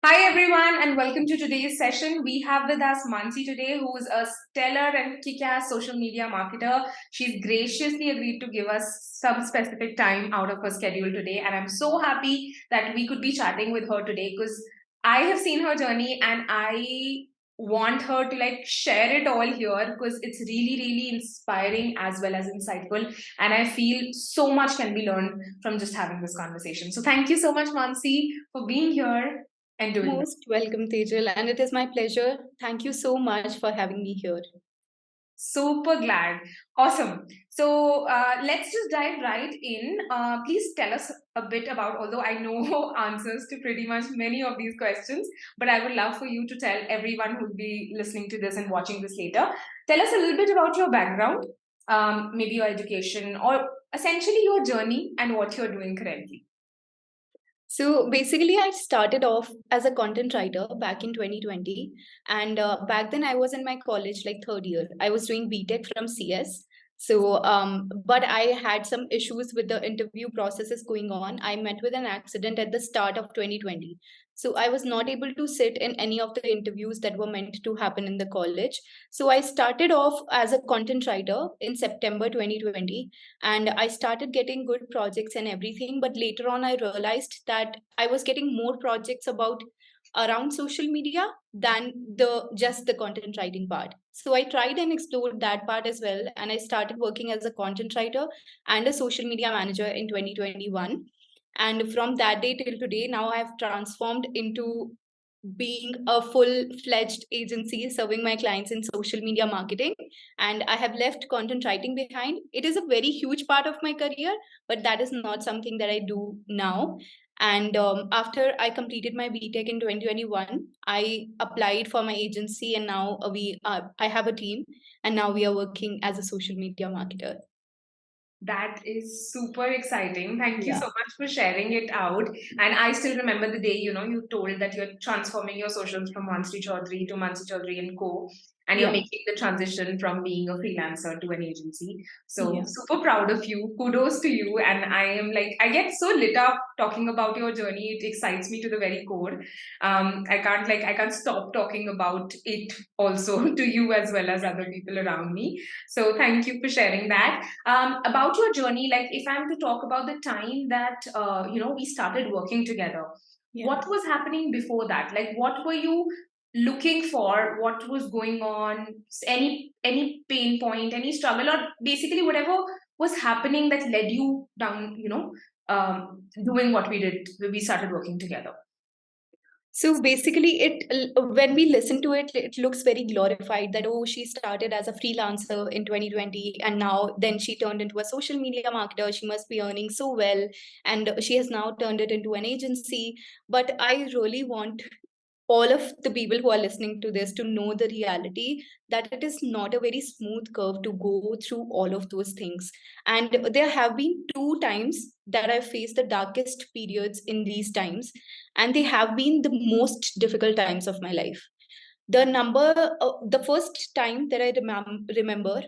Hi everyone and welcome to today's session. We have with us Mansi today, who is a stellar and kick-ass social media marketer. She's graciously agreed to give us some specific time out of her schedule today, and I'm so happy that we could be chatting with her today because I have seen her journey and I want her to share it all here because it's really inspiring as well as insightful, and I feel so much can be learned from just having this conversation. So thank you so much, Mansi, for being here and doing this. Most welcome, Tejal, and it is my pleasure. Thank you so much for having me here. Super glad. Awesome. So let's just dive right in. Please tell us a bit about, although I know answers to pretty much many of these questions, but I would love for you to tell everyone who'll be listening to this and watching this later. Tell us a little bit about your background, maybe your education, or essentially your journey and what you're doing currently. So basically, I started off as a content writer back in 2020. And back then, I was in my college, like third year. I was doing BTech from CS. But I had some issues with the interview processes going on. I met with an accident at the start of 2020. So I was not able to sit in any of the interviews that were meant to happen in the college. So I started off as a content writer in September 2020, and I started getting good projects and everything. But later on, I realized that I was getting more projects about around social media than the just the content writing part. So I tried and explored that part as well, and I started working as a content writer and a social media manager in 2021. And from that day till today, now I have transformed into being a full-fledged agency serving my clients in social media marketing, and I have left content writing behind. It is a very huge part of my career, but that is not something that I do now. And after I completed my BTech in 2021, I applied for my agency, and now I have a team, and now we are working as a social media marketer. That is super exciting. Thank you Yeah. so much for sharing it out. And I still remember the day, you told that you're transforming your socials from Mansi Chaudhary to Mansi Chaudhary and Co. And you're Yeah. making the transition from being a freelancer to an agency. So Yeah. super proud of you. Kudos to you. And I get so lit up talking about your journey. It excites me to the very core. I can't stop talking about it also to you as well as other people around me. So thank you for sharing that. About your journey, like if I'm to talk about the time that we started working together, Yeah. what was happening before that? Like, what were you looking for? What was going on? Any pain point, any struggle, or basically whatever was happening that led you down, doing what we did. We started working together. So basically, when we listen to it, it looks very glorified that, oh, she started as a freelancer in 2020, and now then she turned into a social media marketer. She must be earning so well, and she has now turned it into an agency. But I really want all of the people who are listening to this to know the reality that it is not a very smooth curve to go through all of those things. And there have been two times that I faced the darkest periods in these times, and they have been the most difficult times of my life. The first time that I remember,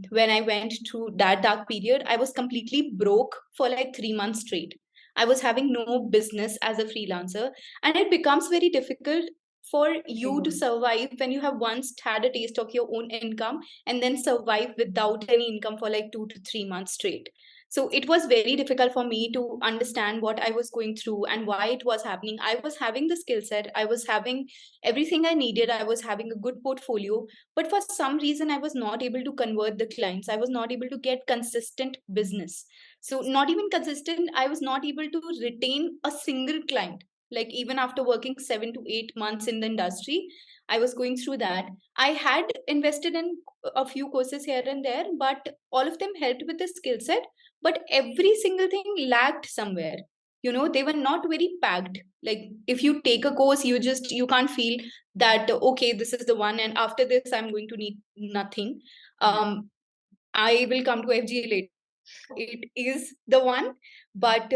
when I went through that dark period, I was completely broke for like 3 months straight. I was having no business as a freelancer, and it becomes very difficult for you to survive when you have once had a taste of your own income and then survive without any income for like 2 to 3 months straight. So it was very difficult for me to understand what I was going through and why it was happening. I was having the skill set, I was having everything I needed, I was having a good portfolio, but for some reason I was not able to convert the clients. I was not able to get consistent business. So not even consistent, I was not able to retain a single client. Like even after working 7 to 8 months in the industry, I was going through that. I had invested in a few courses here and there, but all of them helped with the skill set, but every single thing lacked somewhere. They were not very packed. Like if you take a course, you can't feel that, okay, this is the one, and after this I'm going to need nothing. I will come to FGA later. It is the one, but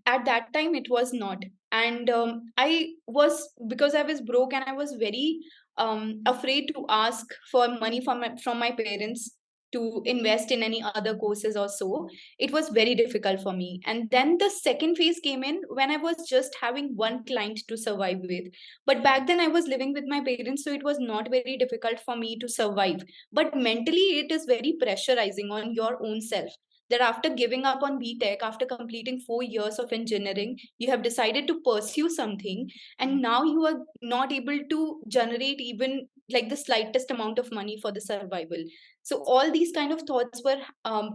at that time it was not. And I was, because I was broke and I was very afraid to ask for money from my parents. to invest in any other courses or so. It was very difficult for me. And then the second phase came in when I was just having one client to survive with. But back then I was living with my parents, so it was not very difficult for me to survive. But mentally, it is very pressurizing on your own self, that after giving up on BTech, after completing 4 years of engineering, you have decided to pursue something, and now you are not able to generate even like the slightest amount of money for the survival. So all these kind of thoughts were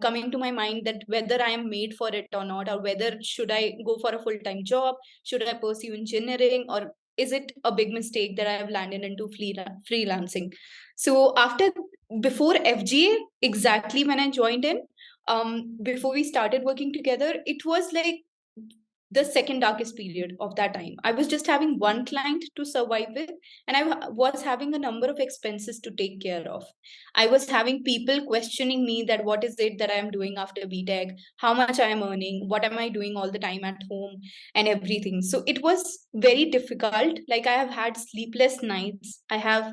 coming to my mind, that whether I am made for it or not, or whether should I go for a full-time job, should I pursue engineering, or is it a big mistake that I have landed into freelancing. So after, before FGA, exactly when I joined in, before we started working together, it was like the second darkest period of that time. I was just having one client to survive with, and was having a number of expenses to take care of. I was having people questioning me that what is it that I am doing after BTech, how much I am earning, what am I doing all the time at home, and everything. So it was very difficult. Like, I have had sleepless nights. I have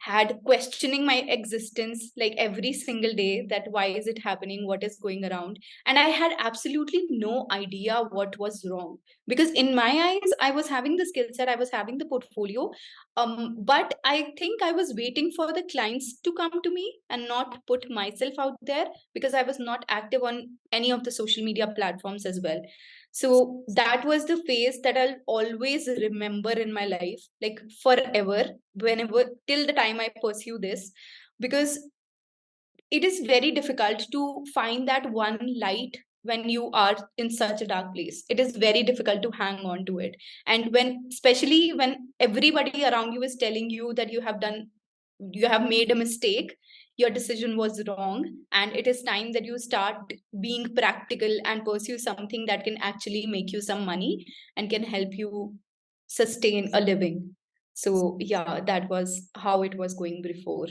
had questioning my existence like every single day, that why is it happening, what is going around. And I had absolutely no idea what was wrong, because in my eyes I was having the skill set, I was having the portfolio, but I think I was waiting for the clients to come to me and not put myself out there, because I was not active on any of the social media platforms as well. So that was the phase that I'll always remember in my life, like forever, whenever, till the time I pursue this, because it is very difficult to find that one light when you are in such a dark place. It is very difficult to hang on to it. And when, especially when everybody around you is telling you that you have made a mistake, your decision was wrong, and it is time that you start being practical and pursue something that can actually make you some money and can help you sustain a living. So yeah, that was how it was going before.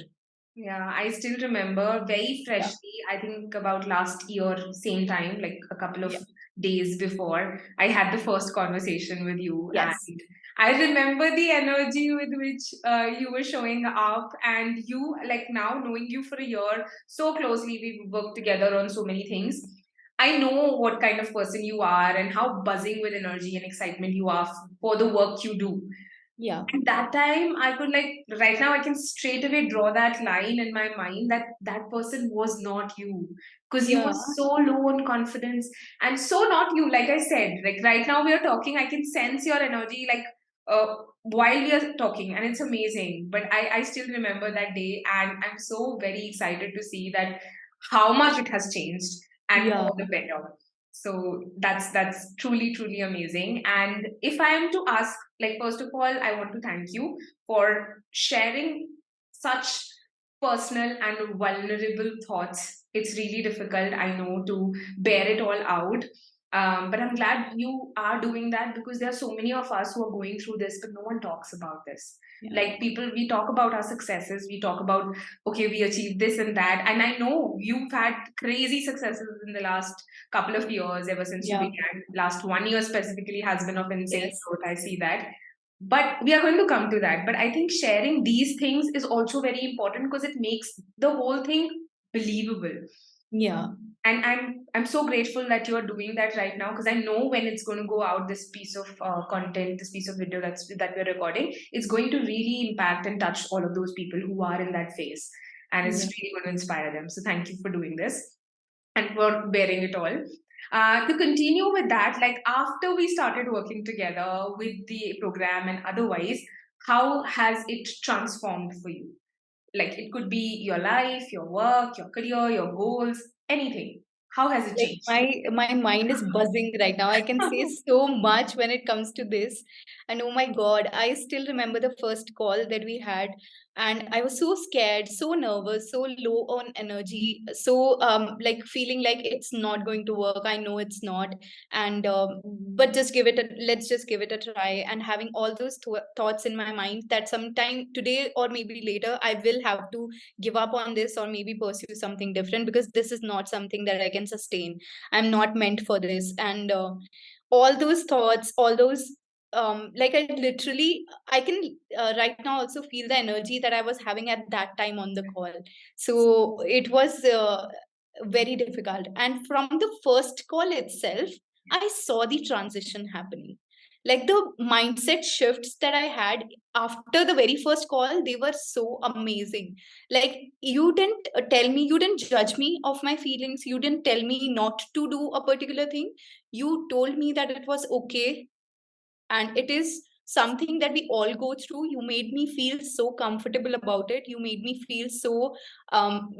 Yeah, I still remember very Yeah. freshly, I think about last year, same time, like a couple of Yeah. days before, I had the first conversation with you. And Yes. I remember the energy with which you were showing up. And you, like now knowing you for a year so closely, we worked together on so many things. I know what kind of person you are and how buzzing with energy and excitement you are for the work you do. Yeah. At that time, I could, like, right now I can straight away draw that line in my mind that that person was not you, because you were Yeah. so low on confidence and so not you. Like I said, like right now we are talking, I can sense your energy, like while we are talking, and it's amazing. But I still remember that day, and I'm so very excited to see that how much it has changed, and Yeah. for the better. So that's truly truly amazing. And if I am to ask, like, first of all, I want to thank you for sharing such personal and vulnerable thoughts. It's really difficult, I know, to bear it all out. But I'm glad you are doing that, because there are so many of us who are going through this, but no one talks about this. Yeah. Like, people, we talk about our successes, we talk about, okay, we achieved this and that. And I know you've had crazy successes in the last couple of years, ever since you Yeah. began. Last 1 year specifically has been of insane Yes. growth. I see that. But we are going to come to that. But I think sharing these things is also very important, because it makes the whole thing believable. Yeah. And I'm so grateful that you are doing that right now, because I know when it's going to go out, this piece of content, this piece of video that we're recording, it's going to really impact and touch all of those people who are in that phase, and it's Yeah. really going to inspire them. So thank you for doing this and for bearing it all. To continue with that, like after we started working together with the program and otherwise, how has it transformed for you? Like, it could be your life, your work, your career, your goals, anything. How has it Like, changed? my mind is buzzing right now. I can say so much when it comes to this. And oh my God, I still remember the first call that we had, and I was so scared, so nervous, so low on energy, so like feeling like it's not going to work. I know it's not, and but just give it a let's just give it a try. And having all those thoughts in my mind that sometime today or maybe later I will have to give up on this, or maybe pursue something different, because this is not something that I can sustain. I'm not meant for this. And all those thoughts, all those like I can right now also feel the energy that I was having at that time on the call. So it was very difficult. And from the first call itself, I saw the transition happening. Like the mindset shifts that I had after the very first call, they were so amazing. Like you didn't tell me, you didn't judge me of my feelings, you didn't tell me not to do a particular thing. You told me that it was okay, and it is something that we all go through. You made me feel so comfortable about it, you made me feel so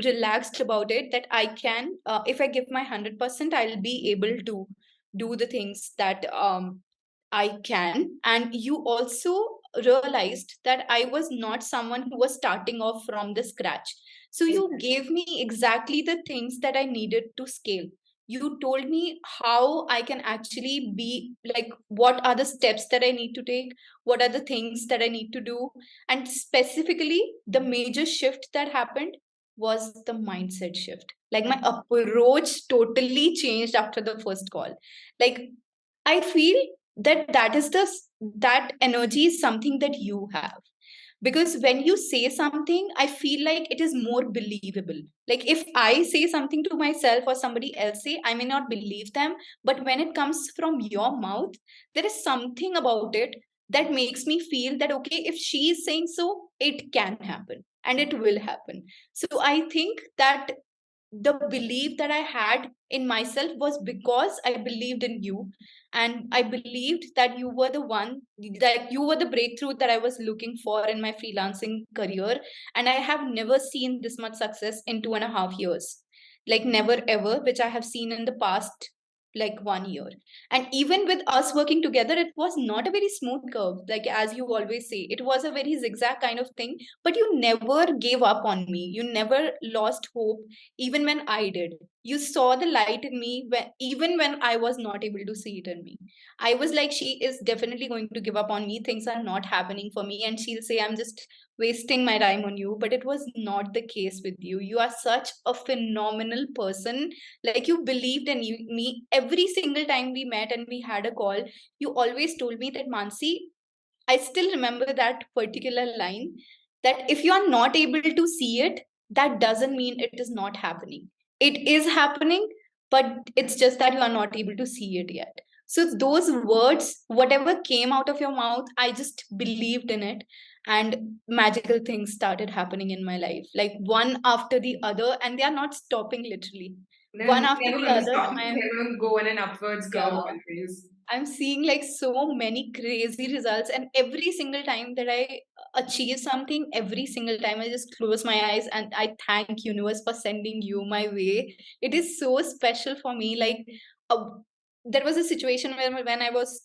relaxed about it, that I can if I give my 100%, I'll be able to do the things that I can. And you also realized that I was not someone who was starting off from the scratch. So you gave me exactly the things that I needed to scale. You told me how I can actually be like, what are the steps that I need to take, what are the things that I need to do. And specifically, the major shift that happened was the mindset shift. Like my approach totally changed after the first call. Like I feel that that energy is something that you have, because when you say something, I feel like it is more believable. Like if I say something to myself or somebody else say, I may not believe them, but when it comes from your mouth, there is something about it that makes me feel that okay, if she is saying so, it can happen and it will happen. So I think that the belief that I had in myself was because I believed in you, and I believed that you were the one, that you were the breakthrough that I was looking for in my freelancing career. And I have never seen this much success in 2.5 years, like never ever, which I have seen in the past like 1 year. And even with us working together, it was not a very smooth curve, like as you always say, it was a very zigzag kind of thing. But you never gave up on me, you never lost hope. Even when I did, you saw the light in me, even when I was not able to see it in me. I was like, she is definitely going to give up on me, things are not happening for me, and she'll say I'm just wasting my time on you. But it was not the case with you. You are such a phenomenal person. Like you believed in me every single time we met and we had a call. You always told me that, Mansi, I still remember that particular line, that if you are not able to see it, that doesn't mean it is not happening. It is happening, but it's just that you are not able to see it yet. So, those words, whatever came out of your mouth, I just believed in it. And magical things started happening in my life, like one after the other, and they are not stopping literally. One They're after never the going to other, stop. I am, They're going to go in an upwards curve yeah, always. I'm seeing like so many crazy results, and every single time that I achieve something, every single time I just close my eyes and I thank universe for sending you my way. It is so special for me. Like uh, there was a situation where when I was,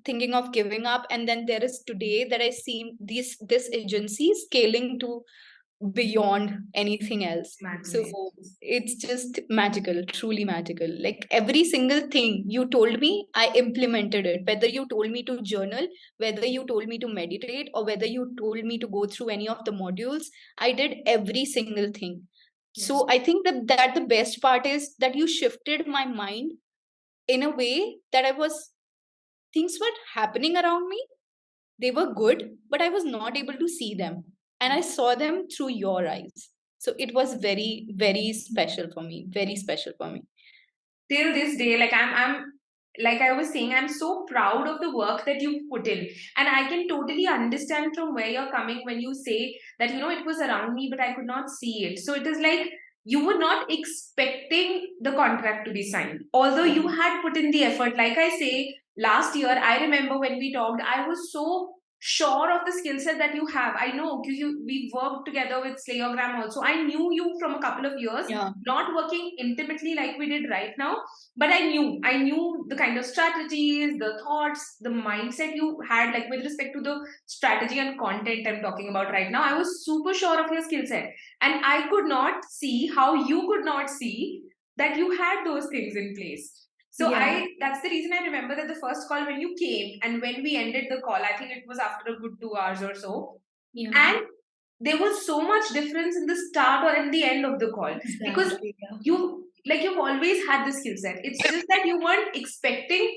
thinking of giving up, and then there is today that I see this agency scaling to beyond anything else. Madness. So it's just magical, truly magical. Like every single thing you told me, I implemented it. Whether you told me to journal, whether you told me to meditate, or whether you told me to go through any of the modules, I did every single thing. Yes. So I think that the best part is that you shifted my mind in a way that things were happening around me, they were good, but I was not able to see them. And I saw them through your eyes. So it was very, very special for me. Very special for me. Till this day, like I'm like I was saying, I'm so proud of the work that you've put in. And I can totally understand from where you're coming when you say that, it was around me, but I could not see it. So it is like you were not expecting the contract to be signed. Although you had put in the effort. Like I say, last year, I remember when we talked, I was so sure of the skill set that you have. I know we worked together with Slayogram also. I knew you from a couple of years, Yeah. not working intimately like we did right now, but I knew the kind of strategies, the thoughts, the mindset you had, like with respect to the strategy and content I'm talking about right now. I was super sure of your skill set, and I could not see how you could not see that you had those things in place. So Yeah. that's the reason I remember that the first call when you came and when we ended the call, I think it was after a good 2 hours or so. Yeah. And there was so much difference in the start or in the end of the call, because Exactly. Yeah. you've always had the skill set. It's just that you weren't expecting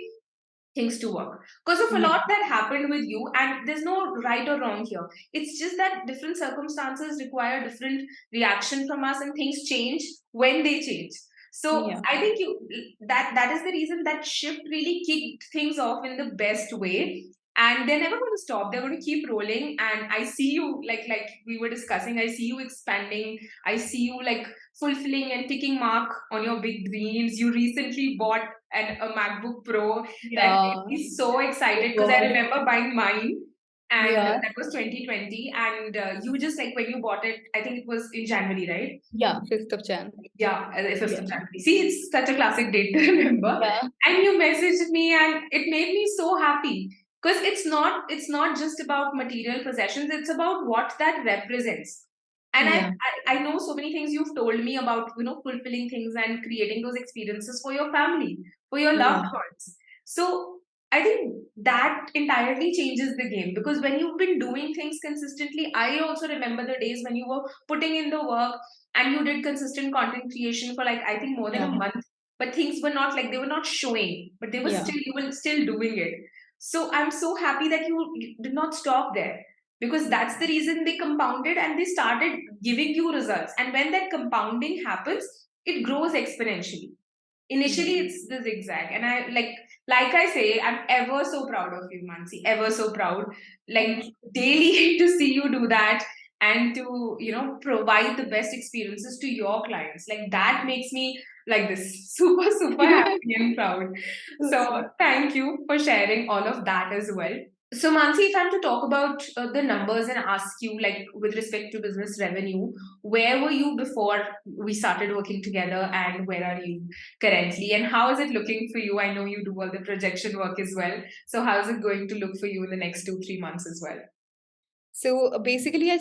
things to work because of a Yeah. lot that happened with you, and there's no right or wrong here. It's just that different circumstances require different reaction from us, and things change when they change. So Yeah. I think that is the reason that shift really kicked things off in the best way, and they're never going to stop. They're going to keep rolling, and I see you, like we were discussing, I see you expanding. I see you like fulfilling and ticking mark on your big dreams. You recently bought a MacBook Pro that made Yeah. me so excited because I God. remember buying mine, and Yeah. that was 2020. And you just like when you bought it, I think it was in January, right? Yeah. 5th of Jan. Yeah, 5th Yeah. of January. See, it's such a classic date to remember. Yeah. And you messaged me, and it made me so happy because it's not just about material possessions. It's about what that represents. And Yeah. I know so many things you've told me about, fulfilling things and creating those experiences for your family, for your Yeah. loved ones. So I think that entirely changes the game because when you've been doing things consistently, I also remember the days when you were putting in the work and you did consistent content creation for like I think more than a Yeah. month, but things were not like they were not showing, but they were Yeah. still you were still doing it. So I'm so happy that you did not stop there because that's the reason they compounded and they started giving you results. And when that compounding happens, it grows exponentially. Yeah. Initially it's the zigzag, and I like I say, I'm ever so proud of you, Mansi, ever so proud, like Thank you. daily to see you do that and to provide the best experiences to your clients. Like that makes me like this super happy and proud. So So sweet. thank you for sharing all of that as well. So, Mansi, if I'm to talk about the numbers and ask you, like, with respect to business revenue, where were you before we started working together, and where are you currently, and how is it looking for you? I know you do all the projection work as well. So, how is it going to look for you in the next 2-3 months as well? So basically,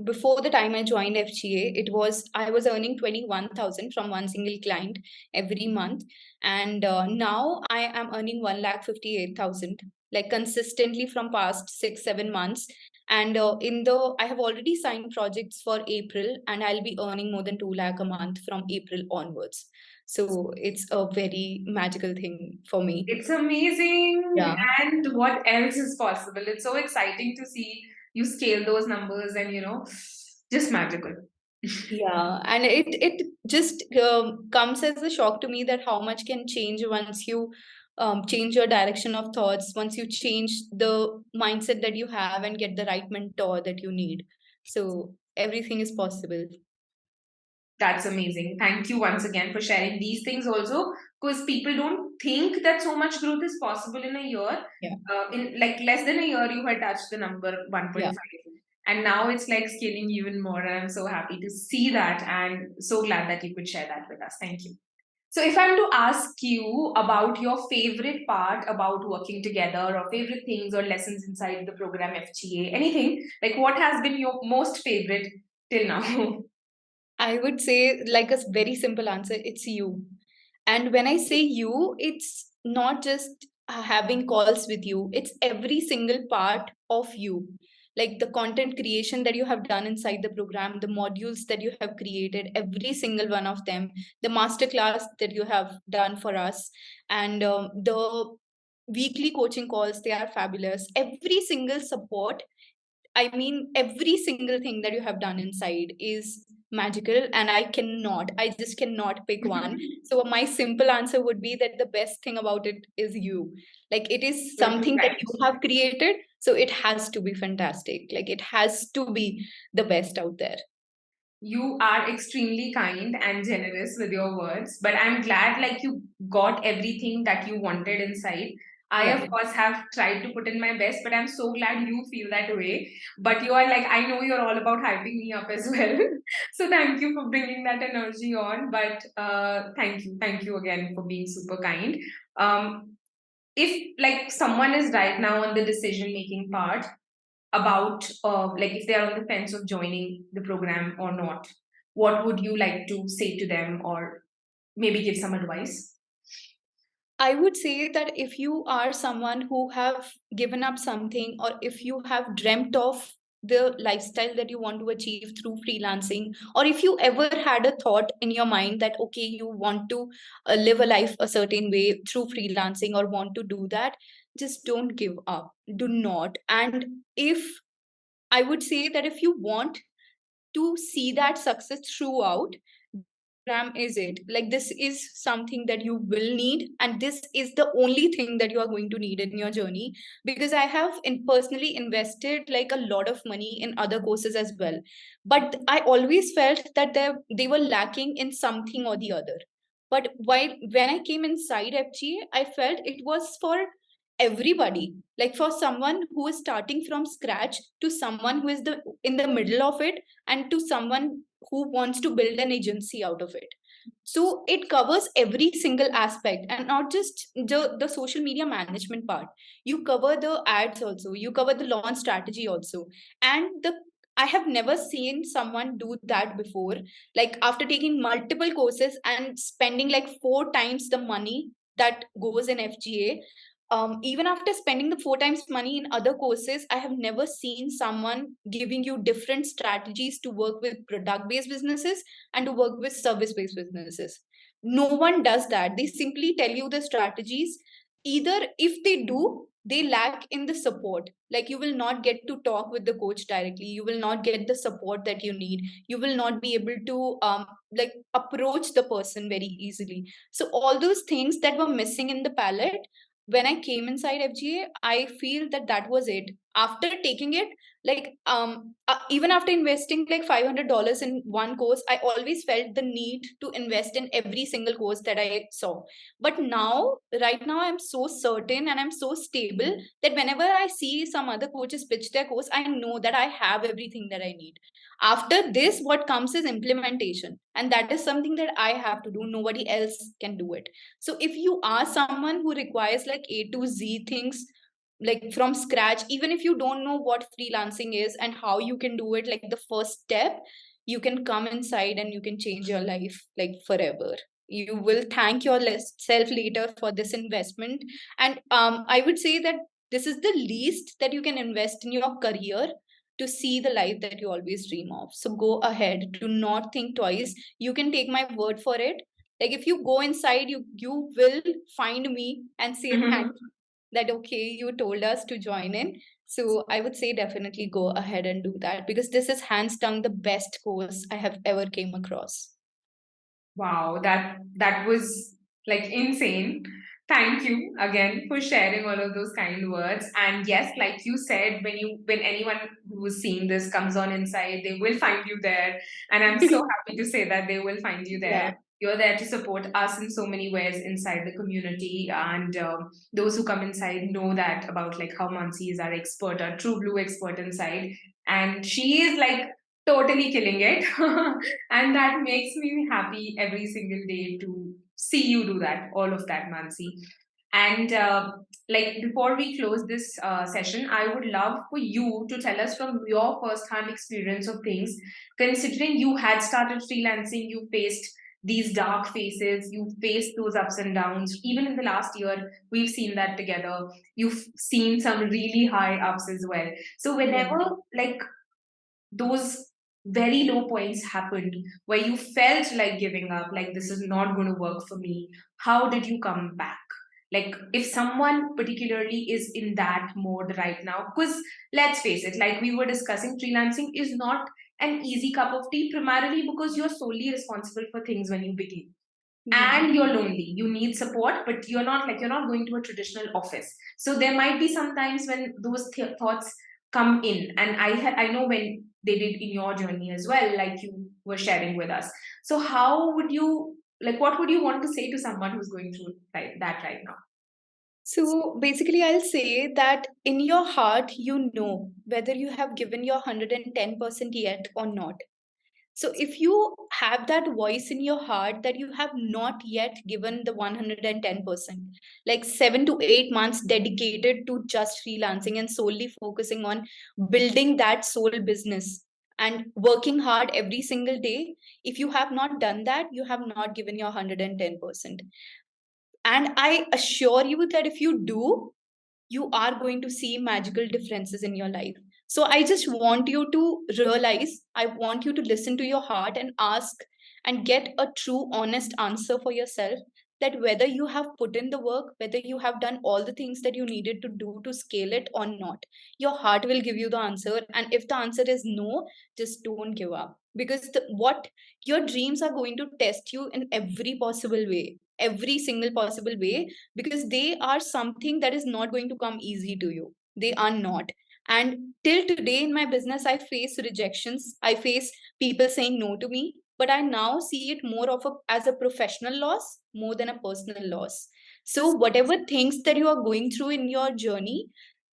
before the time I joined FGA, I was earning 21,000 from one single client every month, and now I am earning 1,58,000 like consistently from past 6-7 months. And I have already signed projects for April, and I'll be earning more than 2 lakh a month from April onwards. So it's a very magical thing for me. It's amazing. Yeah. And what else is possible? It's so exciting to see you scale those numbers and, just magical. Yeah, and it just comes as a shock to me that how much can change once you change your direction of thoughts, once you change the mindset that you have and get the right mentor that you need. So everything is possible. That's amazing. Thank you once again for sharing these things also, because people don't think that so much growth is possible in a year. Yeah. In like less than a year, you had touched the number Yeah. 1.5. And now it's like scaling even more. And I'm so happy to see that and so glad that you could share that with us. Thank you. So, if I'm to ask you about your favorite part about working together, or favorite things or lessons inside the program FGA, anything, like what has been your most favorite till now? I would say, like a very simple answer, it's you. And when I say you, it's not just having calls with you, it's every single part of you. Like the content creation that you have done inside the program, the modules that you have created, every single one of them, the masterclass that you have done for us, and the weekly coaching calls, they are fabulous. Every single support, I mean, every single thing that you have done inside is magical, and I just cannot pick one. So, my simple answer would be that the best thing about it is you. Like, it is You're too something that kind. you have created, so it has to be fantastic. Like, it has to be the best out there. You are extremely kind and generous with your words, but I'm glad like you got everything that you wanted inside. I, Yeah. of course, have tried to put in my best, but I'm so glad you feel that way. But you are like, I know you're all about hyping me up as well. So thank you for bringing that energy on. But thank you again for being super kind. If like someone is right now on the decision making part, about like if they are on the fence of joining the program or not, what would you like to say to them, or maybe give some advice? I would say that if you are someone who have given up something, or if you have dreamt of the lifestyle that you want to achieve through freelancing, or if you ever had a thought in your mind that okay, you want to live a life a certain way through freelancing or want to do that, just don't give up. Do not. And if I would say that if you want to see that success throughout, program is it. Like, this is something that you will need, and this is the only thing that you are going to need in your journey. Because I have personally invested like a lot of money in other courses as well, but I always felt that they were lacking in something or the other. But while when I came inside FGA, I felt it was for everybody, like for someone who is starting from scratch, to someone who is the in the middle of it, and to someone who wants to build an agency out of it. So it covers every single aspect, and not just the social media management part. You cover the ads also, you cover the launch strategy also. And the I have never seen someone do that before. Like, after taking multiple courses and spending like 4 times the money that goes in FGA, even after spending the 4 times money in other courses, I have never seen someone giving you different strategies to work with product based businesses and to work with service based businesses. No one does that. They simply tell you the strategies. Either, if they do, they lack in the support. Like, you will not get to talk with the coach directly, you will not get the support that you need, you will not be able to like approach the person very easily. So all those things that were missing in the palette, when I came inside FGA, I feel that that was it. After taking it, like even after investing like $500 in one course, I always felt the need to invest in every single course that I saw. But now, right now, I'm so certain and I'm so stable that whenever I see some other coaches pitch their course, I know that I have everything that I need. After this, what comes is implementation, and that is something that I have to do. Nobody else can do it. So if you are someone who requires like A to Z things, like from scratch, even if you don't know what freelancing is and how you can do it, like the first step, you can come inside and you can change your life like forever. You will thank yourself later for this investment. And I would say that this is the least that you can invest in your career to see the life that you always dream of. So go ahead, do not think twice. You can take my word for it. Like, if you go inside, you will find me and say thank you, that okay, you told us to join in. So I would say definitely go ahead and do that, because this is hands down the best course I have ever came across. Wow, that was like insane. Thank you again for sharing all of those kind words. And yes, like you said, when anyone who's seeing this comes on inside, they will find you there. And I'm so happy to say that they will find you Yeah. there. You're there to support us in so many ways inside the community. And those who come inside know that about like how Mansi is our expert, our true blue expert inside. And she is like totally killing it. And that makes me happy every single day to see you do that, all of that, Mansi. And like before we close this session, I would love for you to tell us from your first-hand experience of things. Considering you had started freelancing, you faced these dark phases, you faced those ups and downs. Even in the last year, we've seen that together. You've seen some really high ups as well. So Yeah. whenever like those very low points happened where you felt like giving up, like this is not going to work for me, how did you come back? Like, if someone particularly is in that mode right now, because let's face it, like we were discussing, freelancing is not an easy cup of tea, primarily because you're solely responsible for things when you begin, Yeah. and you're lonely, you need support, but you're not going to a traditional office. So there might be some times when those thoughts come in, and I know when they did in your journey as well, like you were sharing with us. So how would you, like, what would you want to say to someone who's going through like that right now? So basically, I'll say that in your heart, you know whether you have given your 110% yet or not. So if you have that voice in your heart that you have not yet given the 110%, like 7 to 8 months dedicated to just freelancing and solely focusing on building that soul business and working hard every single day, if you have not done that, you have not given your 110%. And I assure you that if you do, you are going to see magical differences in your life. So I just want you to realize, I want you to listen to your heart and ask and get a true, honest answer for yourself, that whether you have put in the work, whether you have done all the things that you needed to do to scale it or not. Your heart will give you the answer. And if the answer is no, just don't give up. Because what your dreams are going to test you in every possible way, every single possible way, because they are something that is not going to come easy to you. They are not. And till today in my business, I face rejections. I face people saying no to me, but I now see it more of as a professional loss more than a personal loss. So whatever things that you are going through in your journey,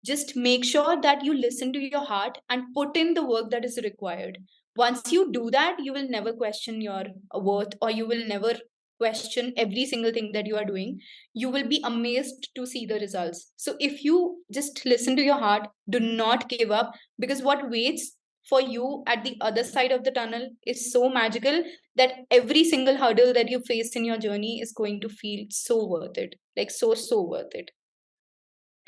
just make sure that you listen to your heart and put in the work that is required. Once you do that, you will never question your worth, or you will never question every single thing that you are doing. You will be amazed to see the results. So if you just listen to your heart, do not give up, because what waits for you at the other side of the tunnel is so magical that every single hurdle that you face in your journey is going to feel so worth it, like so worth it.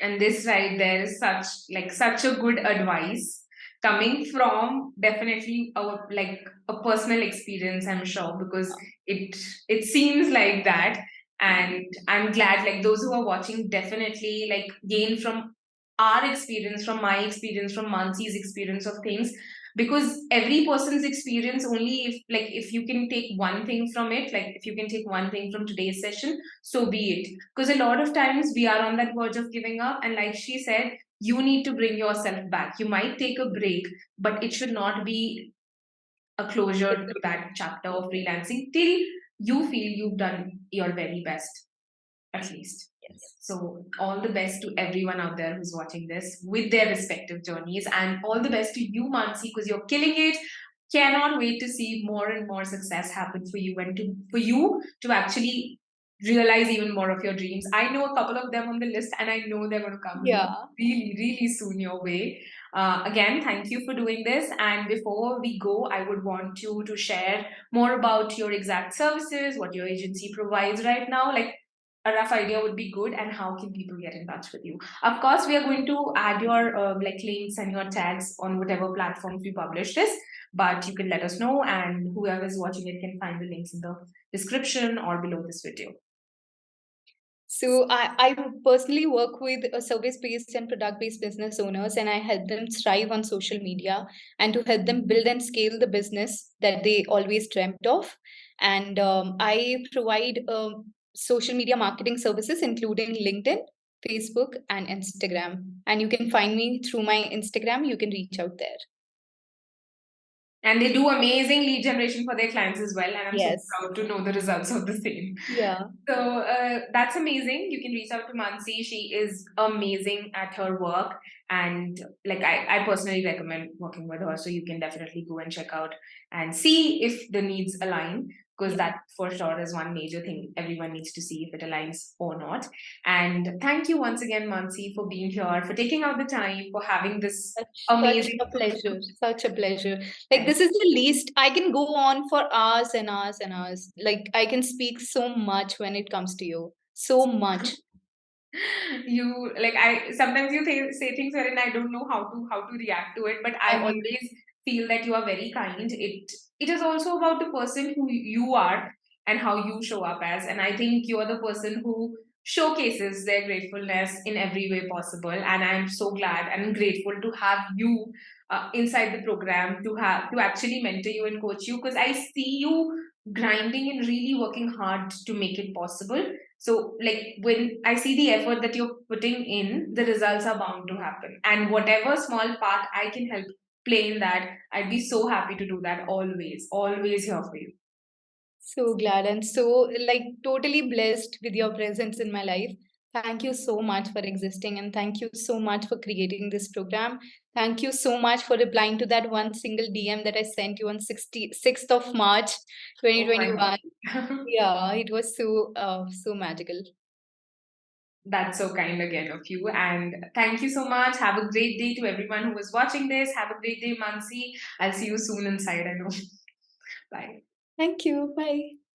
And this right there is such a good advice coming from definitely a personal experience, I'm sure, because it seems like that. And I'm glad like those who are watching definitely like gain from our experience, from my experience, from Mansi's experience of things, because every person's experience, only if you can take one thing from it, like if you can take one thing from today's session, so be it. Because a lot of times we are on that verge of giving up, and like she said, you need to bring yourself back. You might take a break, but it should not be a closure to that chapter of freelancing till you feel you've done your very best, at least. Yes. So, all the best to everyone out there who's watching this with their respective journeys, and all the best to you, Mansi, because you're killing it. Cannot wait to see more and more success happen for you, and for you to actually realize even more of your dreams. I know a couple of them on the list, and I know they're going to come Yeah. really, really soon your way. Again, thank you for doing this. And before we go, I would want you to share more about your exact services, what your agency provides right now. Like, a rough idea would be good, and how can people get in touch with you? Of course, we are going to add your links and your tags on whatever platforms we publish this, but you can let us know, and whoever is watching it can find the links in the description or below this video. So I personally work with service-based and product-based business owners, and I help them thrive on social media and to help them build and scale the business that they always dreamt of. And I provide social media marketing services, including LinkedIn, Facebook, and Instagram. And you can find me through my Instagram. You can reach out there. And they do amazing lead generation for their clients as well. And I'm so Yes. proud to know the results of the same. Yeah. So that's amazing. You can reach out to Mansi. She is amazing at her work. And like I personally recommend working with her. So you can definitely go and check out and see if the needs align. Because Yeah. that for sure is one major thing everyone needs to see if it aligns or not. And thank you once again, Mansi, for being here, for taking out the time, for having this Such amazing. a pleasure. Such a pleasure. Like, this is the least. I can go on for hours and hours and hours. Like, I can speak so much when it comes to you. So much. You like I sometimes you say things wherein I don't know how to react to it, but I I mean, always feel that you are very kind. It is also about the person who you are and how you show up as, and I think you are the person who showcases their gratefulness in every way possible. And I'm so glad and grateful to have you inside the program, to actually mentor you and coach you, because I see you grinding and really working hard to make it possible. So, like, when I see the effort that you're putting in, the results are bound to happen. And whatever small part I can help play in that, I'd be so happy to do that always, always here for you. so glad and so, like, totally blessed with your presence in my life. Thank you so much for existing, and thank you so much for creating this program. Thank you so much for replying to that one single DM that I sent you on 6th of March Oh my 2021. God. Yeah, it was so magical. That's so kind again of you. And thank you so much. Have a great day to everyone who was watching this. Have a great day, Mansi. I'll see you soon inside, I know. Bye. Thank you. Bye.